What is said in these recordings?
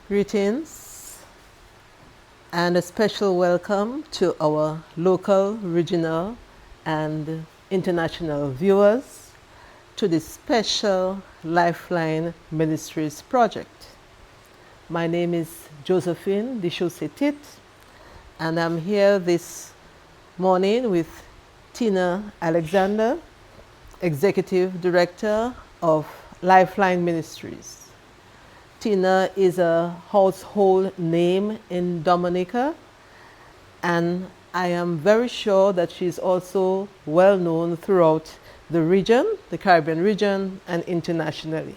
Greetings and a special welcome to our local, regional, and international viewers to this special Lifeline Ministries project. My name is Josephine Dishosetit, and I'm here this morning with Tina Alexander, Executive Director of Lifeline Ministries. Tina is a household name in Dominica, and I am very sure that she's also well known throughout the region, the Caribbean region, and internationally.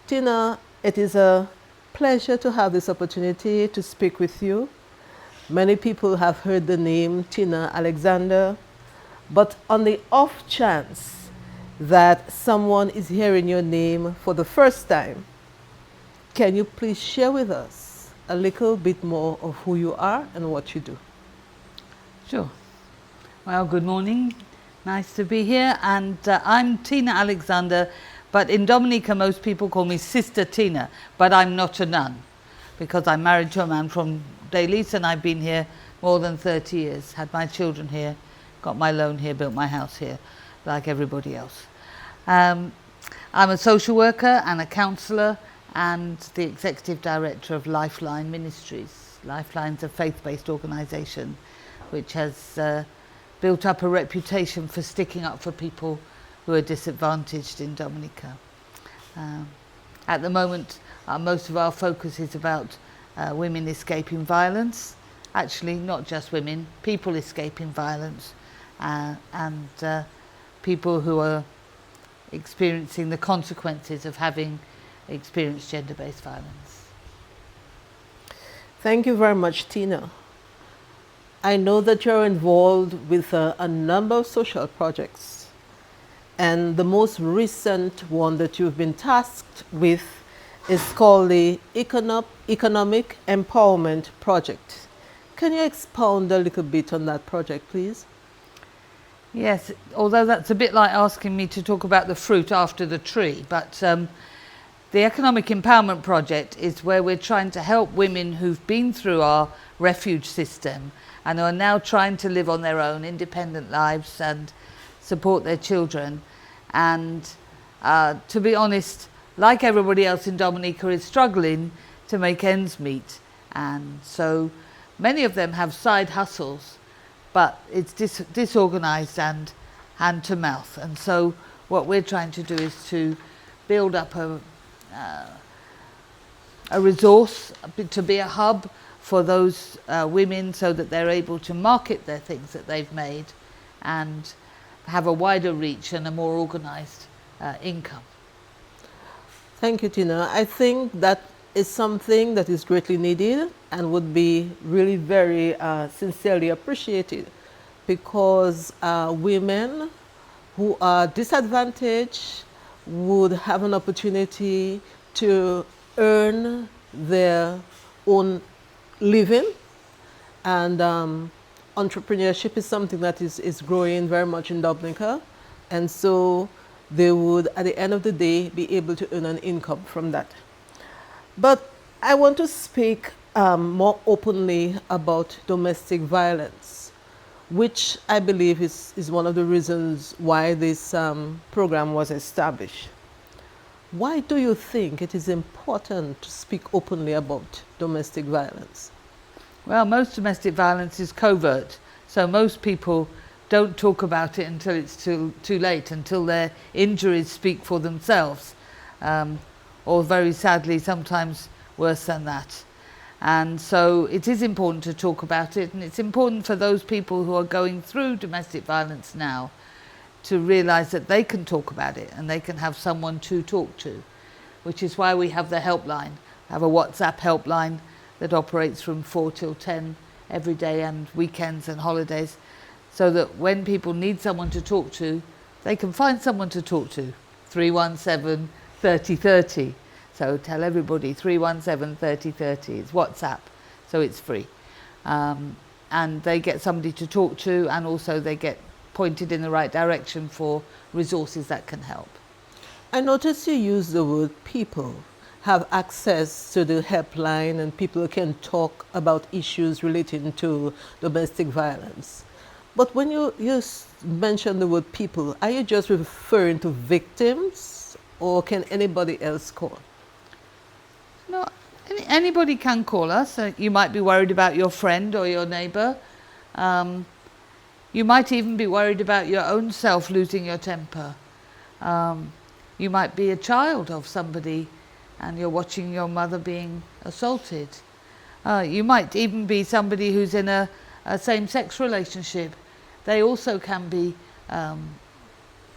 Tina, it is a pleasure to have this opportunity to speak with you. Many people have heard the name Tina Alexander, but on the off chance that someone is hearing your name for the first time, can you please share with us a little bit more of who you are and what you do? Sure. Well, good morning. Nice to be here. And I'm Tina Alexander, but in Dominica, most people call me Sister Tina, but I'm not a nun because I'm married to a man from Dalis and I've been here more than 30 years, had my children here, got my loan here, built my house here, like everybody else. I'm a social worker and a counsellor and the Executive Director of Lifeline Ministries. Lifeline's a faith-based organisation which has built up a reputation for sticking up for people who are disadvantaged in Dominica. At the moment, most of our focus is about women escaping violence. Actually, not just women, people escaping violence and people who are experiencing the consequences of having experienced gender-based violence. Thank you very much, Tina. I know that you're involved with a number of social projects, and the most recent one that you've been tasked with is called the Economic Empowerment Project. Can you expound a little bit on that project, please? Yes, although that's a bit like asking me to talk about the fruit after the tree, but the Economic Empowerment Project is where we're trying to help women who've been through our refuge system and are now trying to live on their own independent lives and support their children. And to be honest, like everybody else in Dominica, is struggling to make ends meet. And so many of them have side hustles, but it's disorganized and hand to mouth. And so what we're trying to do is to build up a resource, to be a hub for those women so that they're able to market their things that they've made and have a wider reach and a more organized income. Thank you, Tina. I think that is something that is greatly needed and would be really very sincerely appreciated, because women who are disadvantaged would have an opportunity to earn their own living, and entrepreneurship is something that is growing very much in Dominica, and so they would at the end of the day be able to earn an income from that. But I want to speak more openly about domestic violence, which I believe is one of the reasons why this program was established. Why do you think it is important to speak openly about domestic violence? Well, most domestic violence is covert, so most people don't talk about it until it's too late, until their injuries speak for themselves, or very sadly, sometimes worse than that. And so it is important to talk about it, and it's important for those people who are going through domestic violence now to realise that they can talk about it and they can have someone to talk to, which is why we have the helpline. We have a WhatsApp helpline that operates from 4 till 10 every day and weekends and holidays, so that when people need someone to talk to, they can find someone to talk to. 317 30 30. So tell everybody 317 30 30. It's WhatsApp, so it's free. And they get somebody to talk to, and also they get pointed in the right direction for resources that can help. I noticed you use the word people. have access to the helpline and people can talk about issues relating to domestic violence. But when you mention the word people, are you just referring to victims or can anybody else call? No, anybody can call us. You might be worried about your friend or your neighbour. You might even be worried about your own self losing your temper. You might be a child of somebody and you're watching your mother being assaulted. You might even be somebody who's in a same-sex relationship. They also can be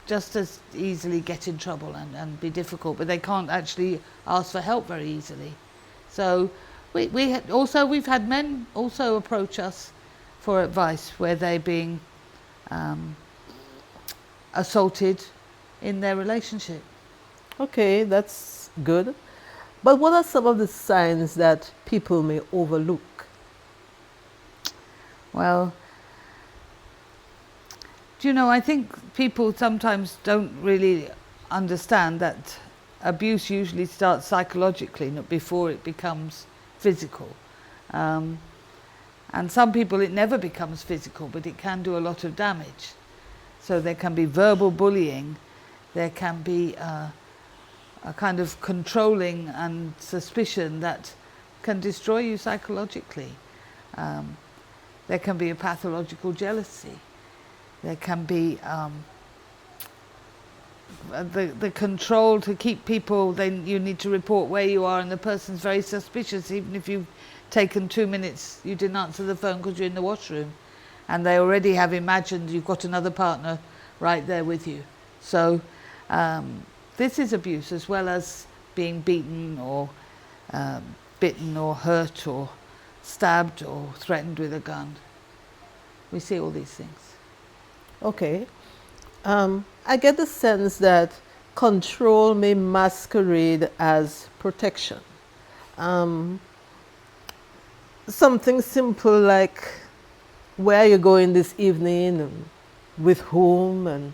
just as easily get in trouble and be difficult, but they can't actually ask for help very easily. So we've had men also approach us for advice where they're being assaulted in their relationship. Okay, that's good. But what are some of the signs that people may overlook? Well, do you know, I think people sometimes don't really understand that abuse usually starts psychologically, not before it becomes physical. And some people it never becomes physical, but it can do a lot of damage. So there can be verbal bullying, there can be a kind of controlling and suspicion that can destroy you psychologically. There can be a pathological jealousy. There can be the control to keep people, then you need to report where you are and the person's very suspicious. Even if you've taken 2 minutes, you didn't answer the phone because you're in the washroom. And they already have imagined you've got another partner right there with you. So this is abuse as well as being beaten or bitten or hurt or stabbed or threatened with a gun. We see all these things. Okay. I get the sense that control may masquerade as protection. Something simple like, where are you going this evening, and with whom, and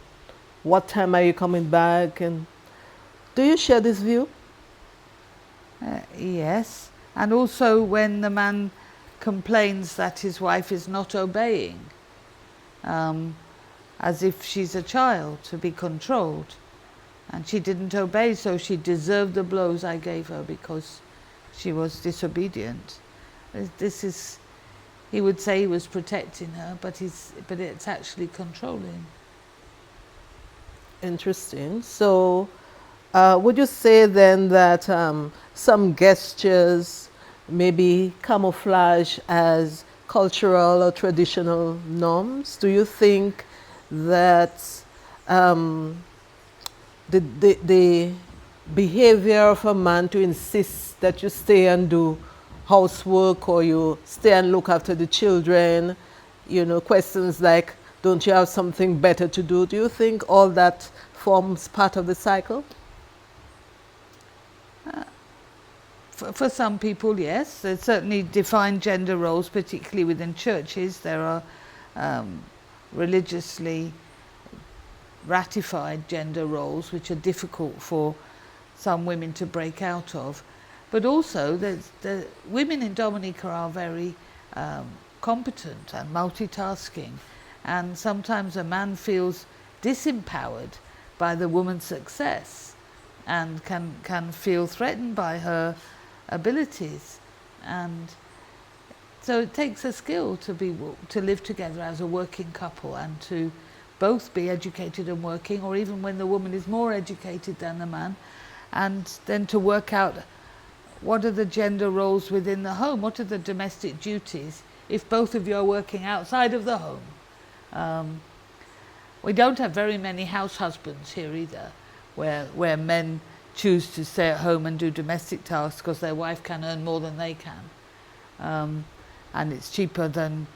what time are you coming back? And do you share this view? Yes. And also when the man complains that his wife is not obeying, as if she's a child to be controlled. And she didn't obey, so she deserved the blows I gave her because she was disobedient. This is, he would say he was protecting her, but it's actually controlling. Interesting. So would you say then that some gestures may be camouflaged as cultural or traditional norms? Do you think that the behavior of a man to insist that you stay and do housework or you stay and look after the children, you know, questions like, don't you have something better to do? Do you think all that forms part of the cycle? For some people, yes. There's certainly defined gender roles, particularly within churches. There are religiously ratified gender roles which are difficult for some women to break out of. But also the women in Dominica are very competent and multitasking, and sometimes a man feels disempowered by the woman's success and can feel threatened by her abilities. And so it takes a skill to live together as a working couple and to both be educated and working, or even when the woman is more educated than the man, and then to work out what are the gender roles within the home, what are the domestic duties if both of you are working outside of the home. We don't have very many house husbands here either, where men choose to stay at home and do domestic tasks because their wife can earn more than they can. And it's cheaper than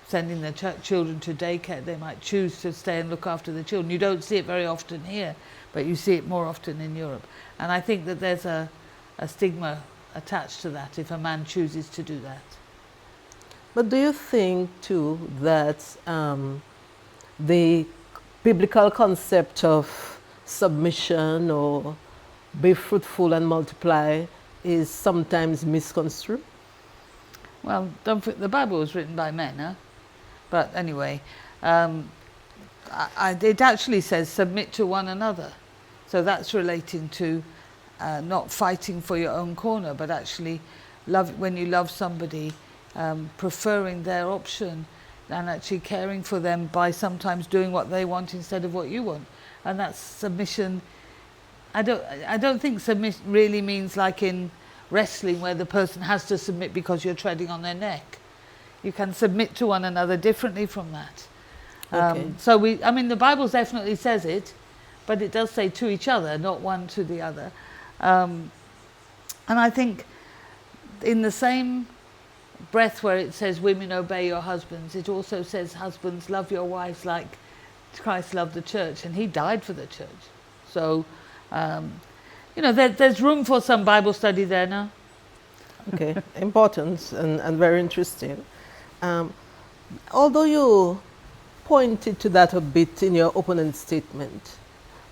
sending their children to daycare. They might choose to stay and look after the children. You don't see it very often here, but you see it more often in Europe. And I think that there's a stigma attached to that if a man chooses to do that. But do you think too that the biblical concept of submission or be fruitful and multiply is sometimes misconstrued? Well, the Bible was written by men, huh? But anyway, it actually says submit to one another. So that's relating to not fighting for your own corner, but actually when you love somebody, preferring their option and actually caring for them by sometimes doing what they want instead of what you want. And that's submission. I don't think submission really means like in wrestling where the person has to submit because you're treading on their neck. You can submit to one another differently from that. Okay. So the Bible definitely says it, but it does say to each other, not one to the other. And I think in the same breath where it says women obey your husbands, it also says husbands love your wives like Christ loved the church, and he died for the church. So, there's room for some Bible study there now. Okay, important and very interesting. Although you pointed to that a bit in your opening statement,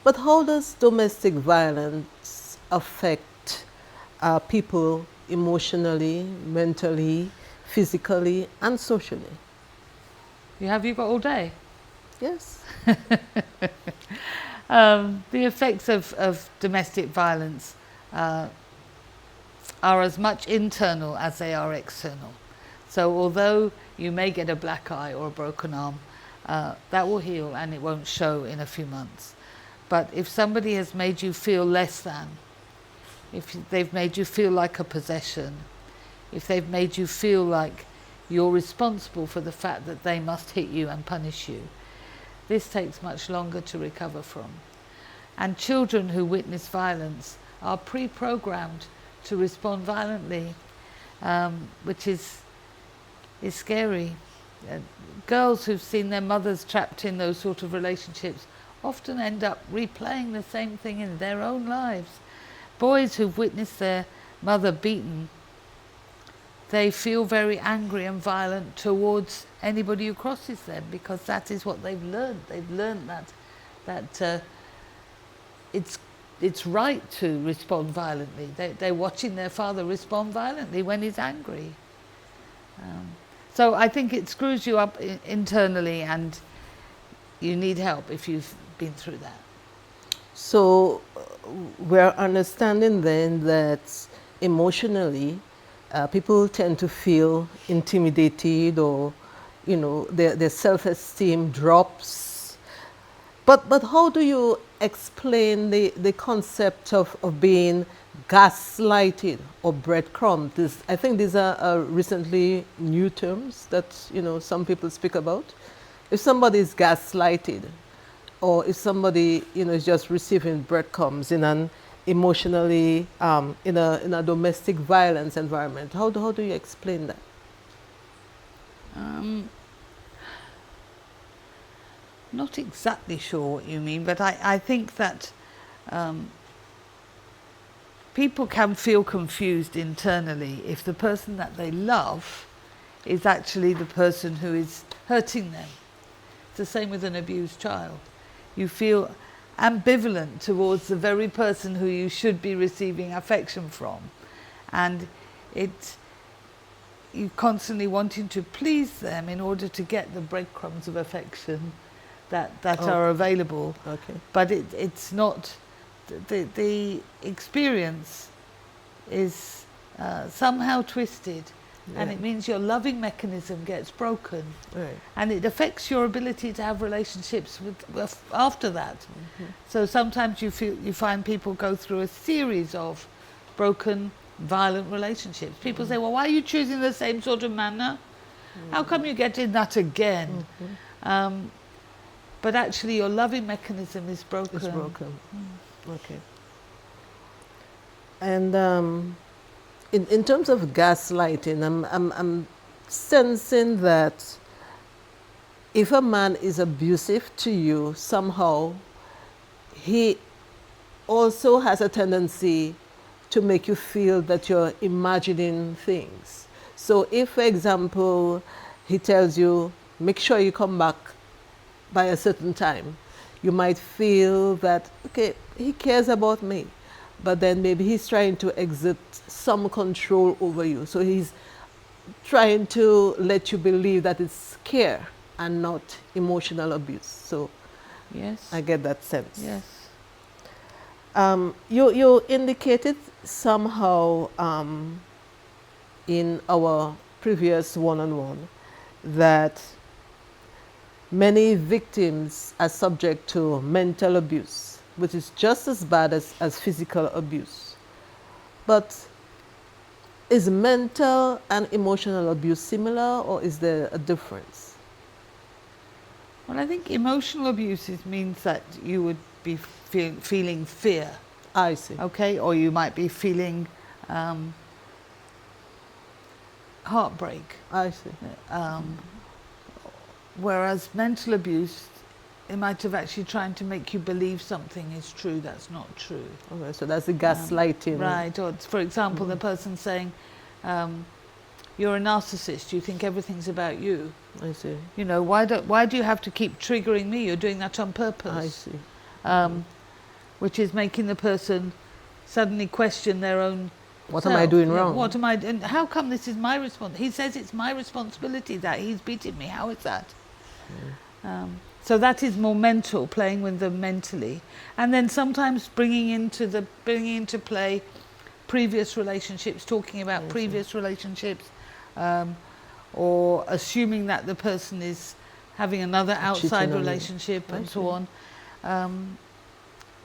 but how does domestic violence affect people emotionally, mentally, physically, and socially? You got all day? Yes. The effects of domestic violence are as much internal as they are external. So although you may get a black eye or a broken arm, that will heal and it won't show in a few months. But if somebody has made you feel less than, if they've made you feel like a possession, if they've made you feel like you're responsible for the fact that they must hit you and punish you, this takes much longer to recover from. And children who witness violence are pre-programmed to respond violently, which is scary. Girls who've seen their mothers trapped in those sort of relationships often end up replaying the same thing in their own lives. Boys who've witnessed their mother beaten, they feel very angry and violent towards anybody who crosses them because that is what they've learned. They've learned that it's right to respond violently. They're watching their father respond violently when he's angry. So I think it screws you up internally, and you need help if you've been through that. So we're understanding then that emotionally people tend to feel intimidated, or their self-esteem drops. But how do you explain the concept of being gaslighted or breadcrumbed? I think these are recently new terms that some people speak about. If somebody is gaslighted, or if somebody is just receiving breadcrumbs in an emotionally in a domestic violence environment, how do you explain that? Not exactly sure what you mean, but I think that people can feel confused internally if the person that they love is actually the person who is hurting them. It's the same with an abused child. You feel ambivalent towards the very person who you should be receiving affection from, and you constantly wanting to please them in order to get the breadcrumbs of affection that are available. Okay. But it's not, the experience is somehow twisted. Yeah. And it means your loving mechanism gets broken. Right. And it affects your ability to have relationships with after that. Mm-hmm. So sometimes you find people go through a series of broken, violent relationships. People say, well, why are you choosing the same sort of man now? Mm-hmm. How come you get in that again? Mm-hmm. But actually your loving mechanism is broken. It's broken. Mm. Okay. And in terms of gaslighting, I'm sensing that if a man is abusive to you, somehow he also has a tendency to make you feel that you're imagining things. So if, for example, he tells you, make sure you come back by a certain time, you might feel that, okay, he cares about me. but then maybe he's trying to exert some control over you. So he's trying to let you believe that it's care and not emotional abuse. So Yes. I get that sense. Yes. You indicated somehow in our previous one-on-one that many victims are subject to mental abuse, which is just as bad as physical abuse. But is mental and emotional abuse similar, or is there a difference? Well, I think emotional abuse means that you would be feeling fear, I see. okay, or you might be feeling heartbreak. I see. Whereas mental abuse, it might have actually trying to make you believe something is true that's not true. Okay, so that's the gaslighting. Right, or for example, the person saying, you're a narcissist, you think everything's about you. I see. You know, why do you have to keep triggering me? You're doing that on purpose. I see. Which is making the person suddenly question their own What self. am I doing Yeah, wrong? what am I doing? How come this is my response? He says it's my responsibility that he's beating me. How is that? So that is more mental, playing with them mentally, and then sometimes bringing into play previous relationships, talking about previous relationships, or assuming that the person is having another outside on you. relationship I and see. so on.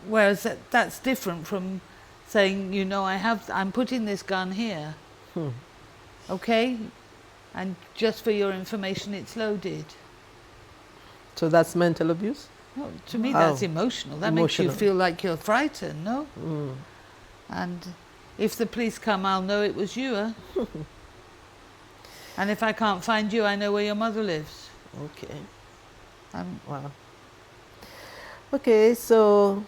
Whereas that's different from saying, you know, I'm putting this gun here, okay, and just for your information, it's loaded. So that's mental abuse? Well, to me, Wow. that's emotional. That makes you Emotional. feel like you're frightened, no? And if the police come, I'll know it was you, huh? And if I can't find you, I know where your mother lives. Okay. Um, Wow. Okay, so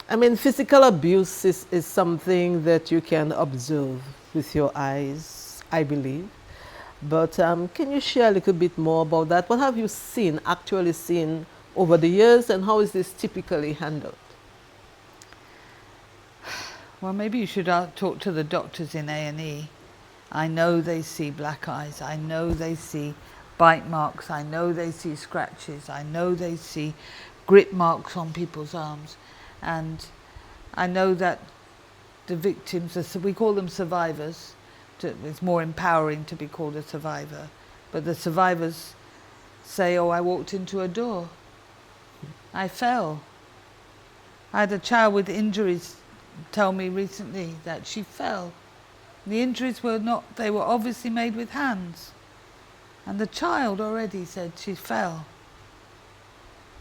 I mean, physical abuse is something that you can observe with your eyes, I believe. But can you share a little bit more about that? What have you actually seen over the years, and how is this typically handled? Well, maybe you should talk to the doctors in A&E. I know they see black eyes. I know they see bite marks. I know they see scratches. I know they see grip marks on people's arms. And I know that the victims, we call them survivors. It's more empowering to be called a survivor. But the survivors say, oh, I walked into a door. I fell. I had a child with injuries tell me recently that she fell. The injuries were not, they were obviously made with hands. And the child already said she fell.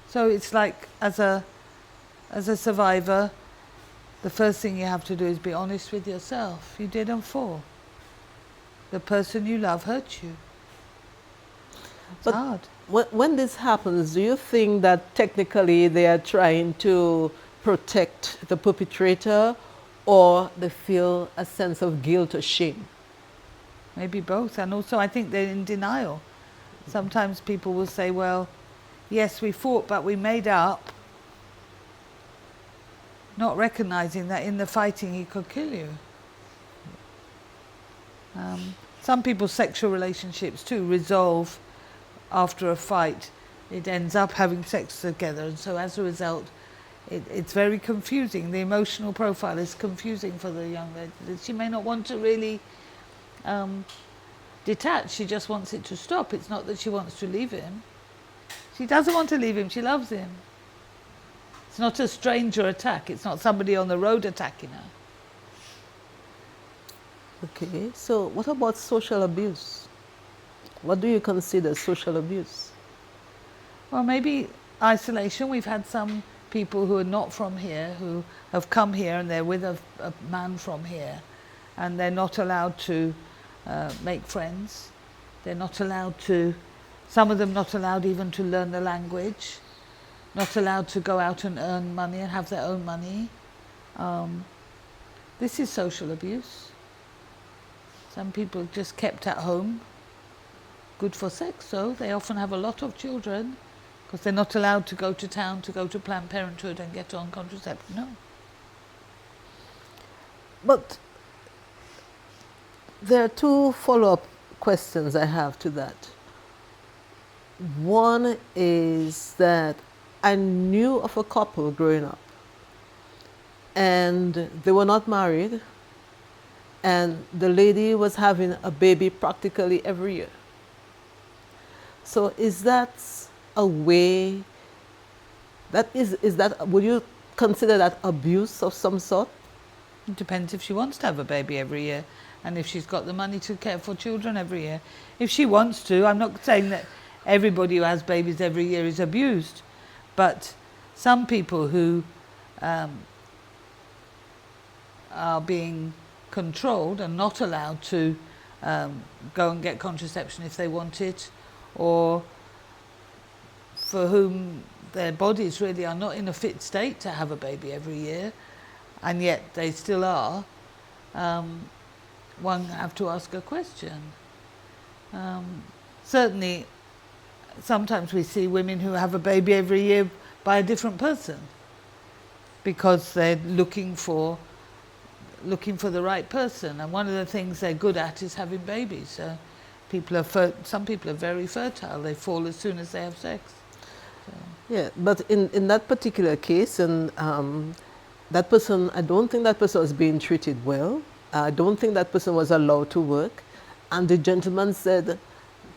So it's like, as a survivor, the first thing you have to do is be honest with yourself. You didn't fall. The person you love hurt you. It's hard. When this happens, do you think that technically they are trying to protect the perpetrator, or they feel a sense of guilt or shame? Maybe both. And also I think they're in denial. Sometimes people will say, well, yes, we fought, but we made up. Not recognizing that in the fighting he could kill you. Some people's sexual relationships too resolve after a fight. It ends up having sex together, and so as a result, it's very confusing. The emotional profile is confusing for the young lady. She may not want to really detach. She just wants it to stop. It's not that she wants to leave him. She doesn't want to leave him. She loves him. It's not a stranger attack. It's not somebody on the road attacking her. Okay, so what about social abuse? What do you consider social abuse? Well, maybe isolation. We've had some people who are not from here, who have come here and they're with a man from here, and they're not allowed to make friends. They're not allowed to, some of them not allowed even to learn the language, not allowed to go out and earn money and have their own money. This is social abuse. Some people just kept at home, good for sex, so they often have a lot of children because they're not allowed to go to town to go to Planned Parenthood and get on contraception. No. But there are two follow-up questions I have to that. One is that I knew of a couple growing up, and they were not married, and the lady was having a baby practically every year. So is that a way, is that, would you consider that abuse of some sort? It depends if she wants to have a baby every year and if she's got the money to care for children every year. If she wants to, I'm not saying that everybody who has babies every year is abused, but some people who are being controlled and not allowed to go and get contraception if they want it, or for whom their bodies really are not in a fit state to have a baby every year, and yet they still are, one have to ask a question. Certainly, sometimes we see women who have a baby every year by a different person because they're looking for the right person, and one of the things they're good at is having babies. So some people are very fertile; they fall as soon as they have sex. So. Yeah, but in that particular case, and that person, I don't think that person was being treated well. I don't think that person was allowed to work, and the gentleman said,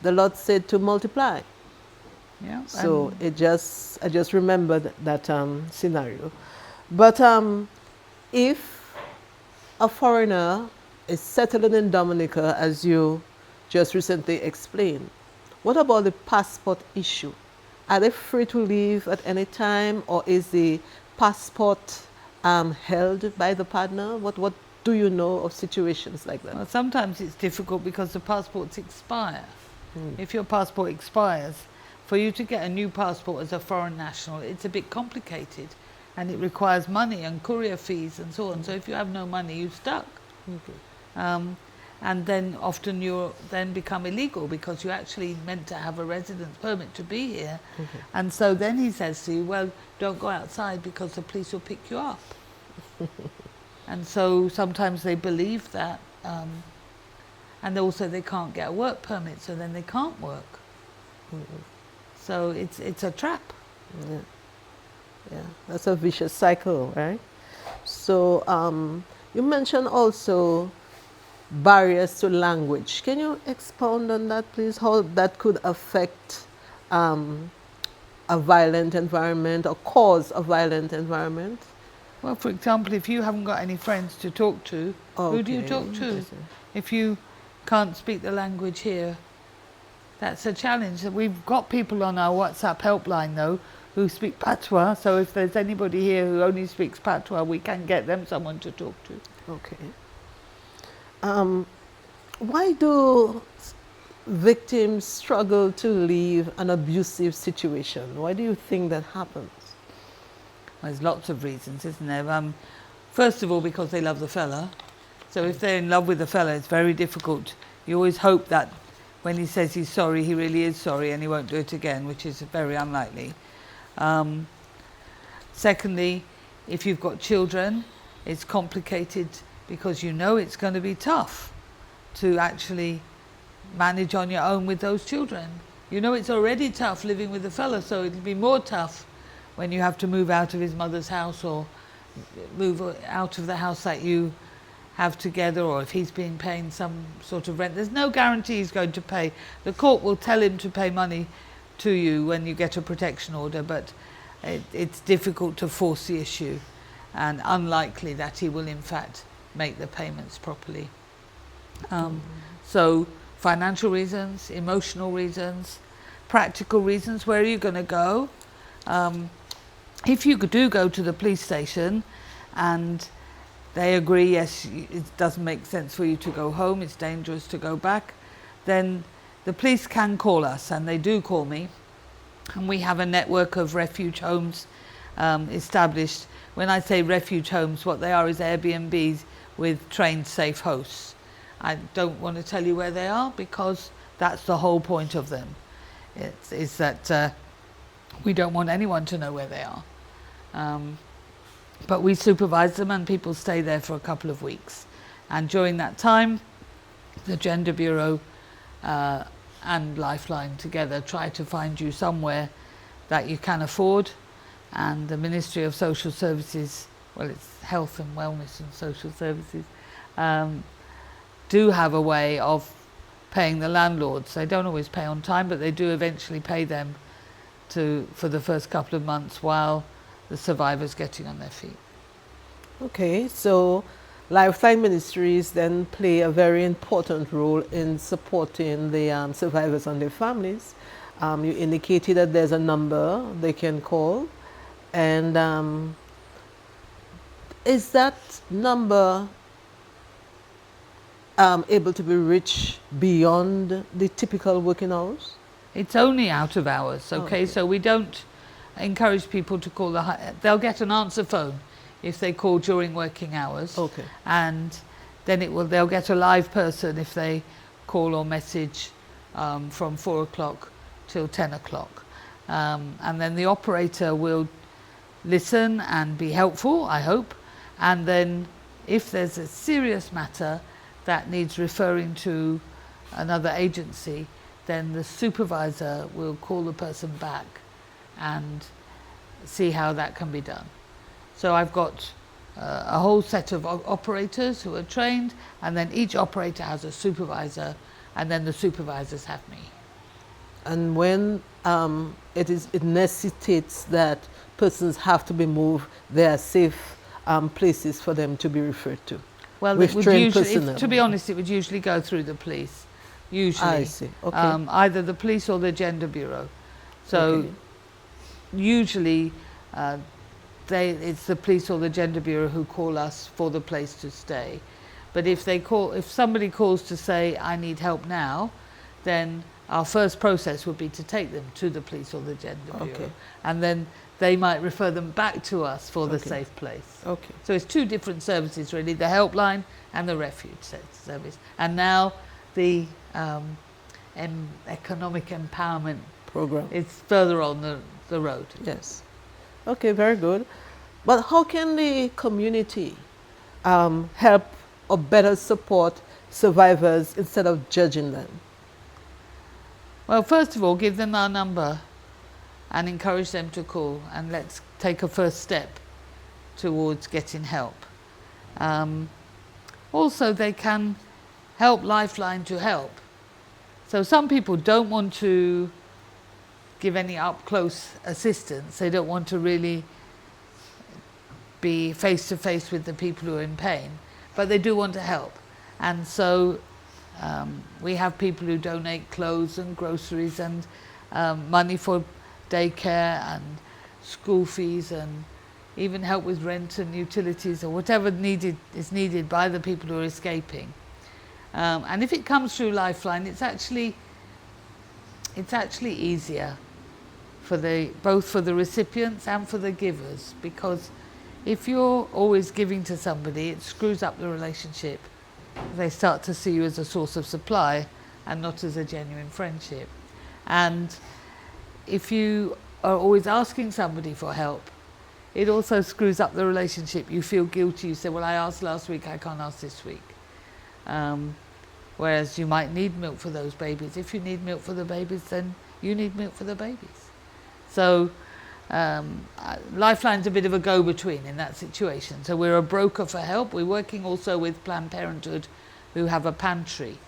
the Lord said to multiply. Yeah. So I just remembered that scenario. But if a foreigner is settled in Dominica, as you just recently explained, what about the passport issue? Are they free to leave at any time, or is the passport held by the partner? What do you know of situations like that? Well, sometimes it's difficult because the passports expire. If your passport expires, for you to get a new passport as a foreign national, it's a bit complicated, and it requires money and courier fees and so on. So if you have no money, you're stuck. And then often you then become illegal because you're actually meant to have a residence permit to be here. And so then he says to you, well, don't go outside because the police will pick you up. And so sometimes they believe that. And also they can't get a work permit, so then they can't work. So it's a trap. Yeah, that's a vicious cycle, right? So you mentioned also barriers to language. Can you expound on that, please? How that could affect a violent environment or cause a violent environment? Well, for example, if you haven't got any friends to talk to, who do you talk to? If you can't speak the language here, that's a challenge. We've got people on our WhatsApp helpline, though, who speak Patois, so if there's anybody here who only speaks Patois, we can get them someone to talk to. Okay. Why do victims struggle to leave an abusive situation? Why do you think that happens? There's lots of reasons, isn't there? First of all, because they love the fella. So if they're in love with the fella, it's very difficult. You always hope that when he says he's sorry, he really is sorry and he won't do it again, which is very unlikely. Secondly, if you've got children, it's complicated because you know it's going to be tough to actually manage on your own with those children. You know it's already tough living with the fella, so it'll be more tough when you have to move out of his mother's house or move out of the house that you have together, or if he's been paying some sort of rent. There's no guarantee he's going to pay. The court will tell him to pay money to you when you get a protection order, but it's difficult to force the issue and unlikely that he will in fact make the payments properly. So financial reasons, emotional reasons, practical reasons, where are you going to go? If you do go to the police station and they agree, yes, it doesn't make sense for you to go home, it's dangerous to go back, then the police can call us, and they do call me. And we have a network of refuge homes established. When I say refuge homes, what they are is Airbnbs with trained safe hosts. I don't want to tell you where they are because that's the whole point of them. It's that we don't want anyone to know where they are. But we supervise them and people stay there for a couple of weeks. And during that time, the Gender Bureau and Lifeline together try to find you somewhere that you can afford. And the Ministry of Social Services, well, it's Health and Wellness and Social Services, do have a way of paying the landlords. They don't always pay on time, but they do eventually pay them for the first couple of months while the survivor's getting on their feet. Okay, so Lifeline Ministries then play a very important role in supporting the survivors and their families. You indicated that there's a number they can call, and is that number able to be reached beyond the typical working hours? It's only out of hours, okay? So we don't encourage people to call they'll get an answer phone if they call during working hours. Okay. And then they'll get a live person if they call or message from 4 o'clock till 10 o'clock. And then the operator will listen and be helpful, I hope. And then if there's a serious matter that needs referring to another agency, then the supervisor will call the person back and see how that can be done. So I've got a whole set of operators who are trained, and then each operator has a supervisor, and then the supervisors have me. And when it necessitates that persons have to be moved, there are safe places for them to be referred to. Well, with trained personnel. to be honest, it would usually go through the police. Usually, I see. Okay. Either the police or the Gender Bureau. So Okay. usually it's the police or the Gender Bureau who call us for the place to stay. But if somebody calls to say, I need help now, then our first process would be to take them to the police or the Gender Bureau. Okay. And then they might refer them back to us for the Okay. safe place. Okay. So it's two different services really, the helpline and the refuge service. And now the economic empowerment Program. is further on the road. Yes. Okay, very good. But how can the community help or better support survivors instead of judging them? Well, first of all, give them our number and encourage them to call, and let's take a first step towards getting help. Also, they can help Lifeline to help. So some people don't want to give any up-close assistance. They don't want to really be face-to-face with the people who are in pain, but they do want to help. And so we have people who donate clothes and groceries and money for daycare and school fees, and even help with rent and utilities or whatever is needed by the people who are escaping. And if it comes through Lifeline, it's actually easier for both for the recipients and for the givers, because if you're always giving to somebody, it screws up the relationship. They start to see you as a source of supply and not as a genuine friendship. And if you are always asking somebody for help, it also screws up the relationship. You feel guilty. You say, well, I asked last week, I can't ask this week. Whereas you might need milk for those babies. If you need milk for the babies, then you need milk for the babies. So Lifeline's a bit of a go-between in that situation. So we're a broker for help. We're working also with Planned Parenthood, who have a pantry.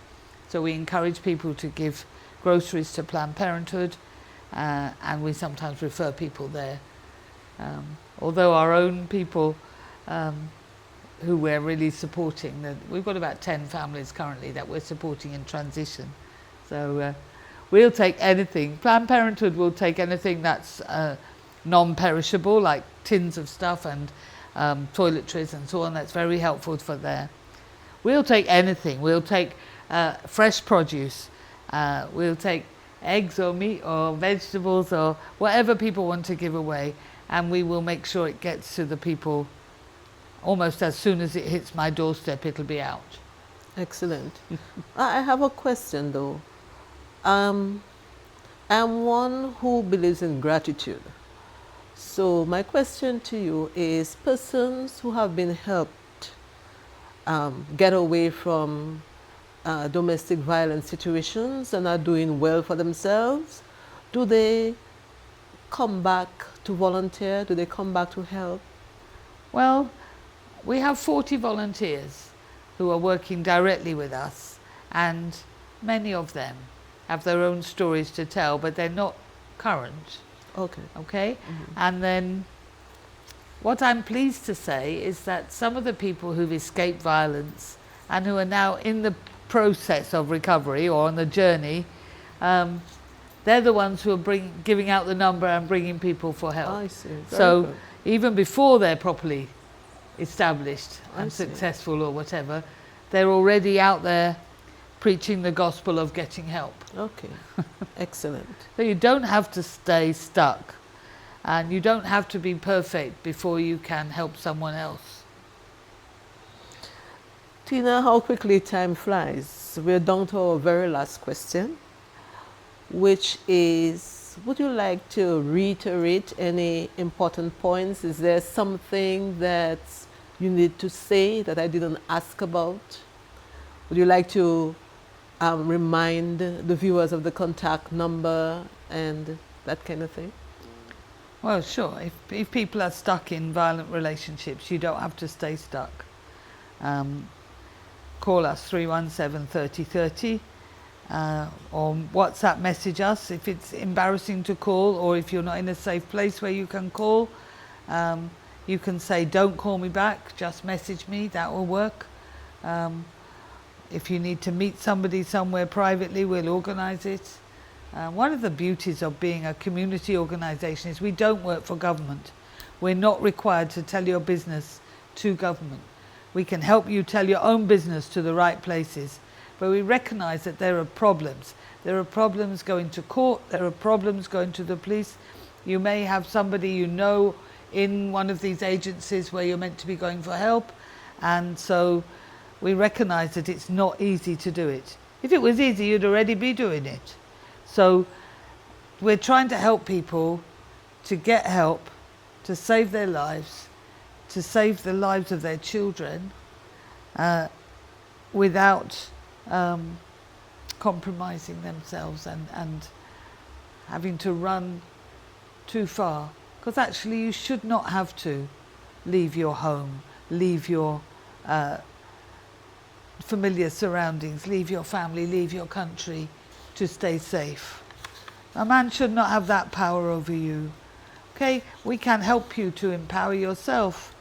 So we encourage people to give groceries to Planned Parenthood, and we sometimes refer people there. Although our own people who we're really supporting, we've got about 10 families currently that we're supporting in transition. So we'll take anything. Planned Parenthood will take anything that's non-perishable, like tins of stuff and toiletries and so on. That's very helpful for there. We'll take anything. We'll take fresh produce. We'll take eggs or meat or vegetables or whatever people want to give away, and we will make sure it gets to the people almost as soon as it hits my doorstep. It'll be out. Excellent. I have a question though. I'm one who believes in gratitude. So my question to you is, persons who have been helped get away from domestic violence situations and are doing well for themselves, do they come back to volunteer? Do they come back to help? Well, we have 40 volunteers who are working directly with us, and many of them have their own stories to tell, but they're not current. Okay. Okay? And then what I'm pleased to say is that some of the people who've escaped violence and who are now in the process of recovery or on the journey, they're the ones who are giving out the number and bringing people for help. I see. Very So good. even before they're properly established I and see. successful or whatever, they're already out there preaching the gospel of getting help. Okay. Excellent. So you don't have to stay stuck, and you don't have to be perfect before you can help someone else. Tina, how quickly time flies. We're down to our very last question, which is, would you like to reiterate any important points? Is there something that you need to say that I didn't ask about? Would you like to remind the viewers of the contact number and that kind of thing? Well, sure. If people are stuck in violent relationships, you don't have to stay stuck. Call us 317 30 30, or WhatsApp message us if it's embarrassing to call, or if you're not in a safe place where you can call. You can say, don't call me back, just message me, that will work. If you need to meet somebody somewhere privately, we'll organise it. One of the beauties of being a community organisation is we don't work for government. We're not required to tell your business to government. We can help you tell your own business to the right places, but we recognise that there are problems. There are problems going to court, there are problems going to the police. You may have somebody you know in one of these agencies where you're meant to be going for help, and so we recognise that it's not easy to do it. If it was easy, you'd already be doing it. So we're trying to help people to get help, to save their lives, to save the lives of their children, without compromising themselves and having to run too far. Because actually you should not have to leave your home, leave your familiar surroundings, leave your family, leave your country to stay safe. A man should not have that power over you. Okay, we can help you to empower yourself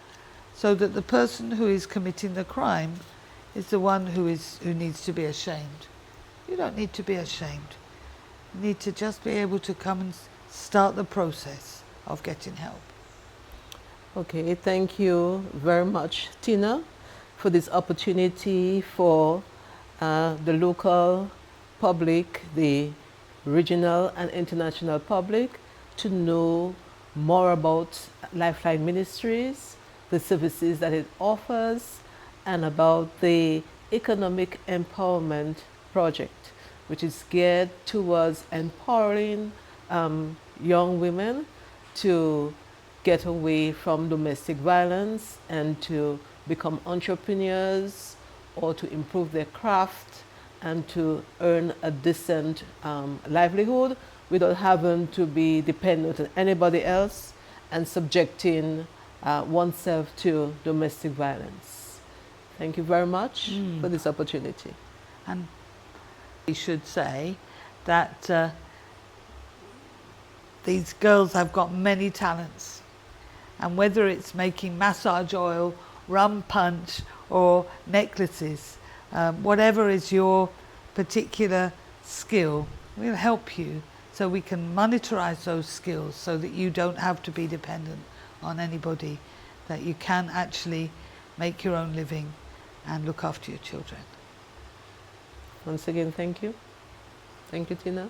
so that the person who is committing the crime is the one who needs to be ashamed. You don't need to be ashamed. You need to just be able to come and start the process of getting help. Okay, thank you very much, Tina, for this opportunity for the local public, the regional and international public to know more about Lifeline Ministries, the services that it offers, and about the Economic Empowerment Project, which is geared towards empowering young women to get away from domestic violence and to become entrepreneurs or to improve their craft and to earn a decent livelihood without having to be dependent on anybody else and subjecting oneself to domestic violence. Thank you very much for this opportunity. And we should say that these girls have got many talents, and whether it's making massage oil, rum punch or necklaces, whatever is your particular skill, we'll help you so we can monetize those skills so that you don't have to be dependent on anybody, that you can actually make your own living and look after your children. Once again, thank you. Thank you, Tina.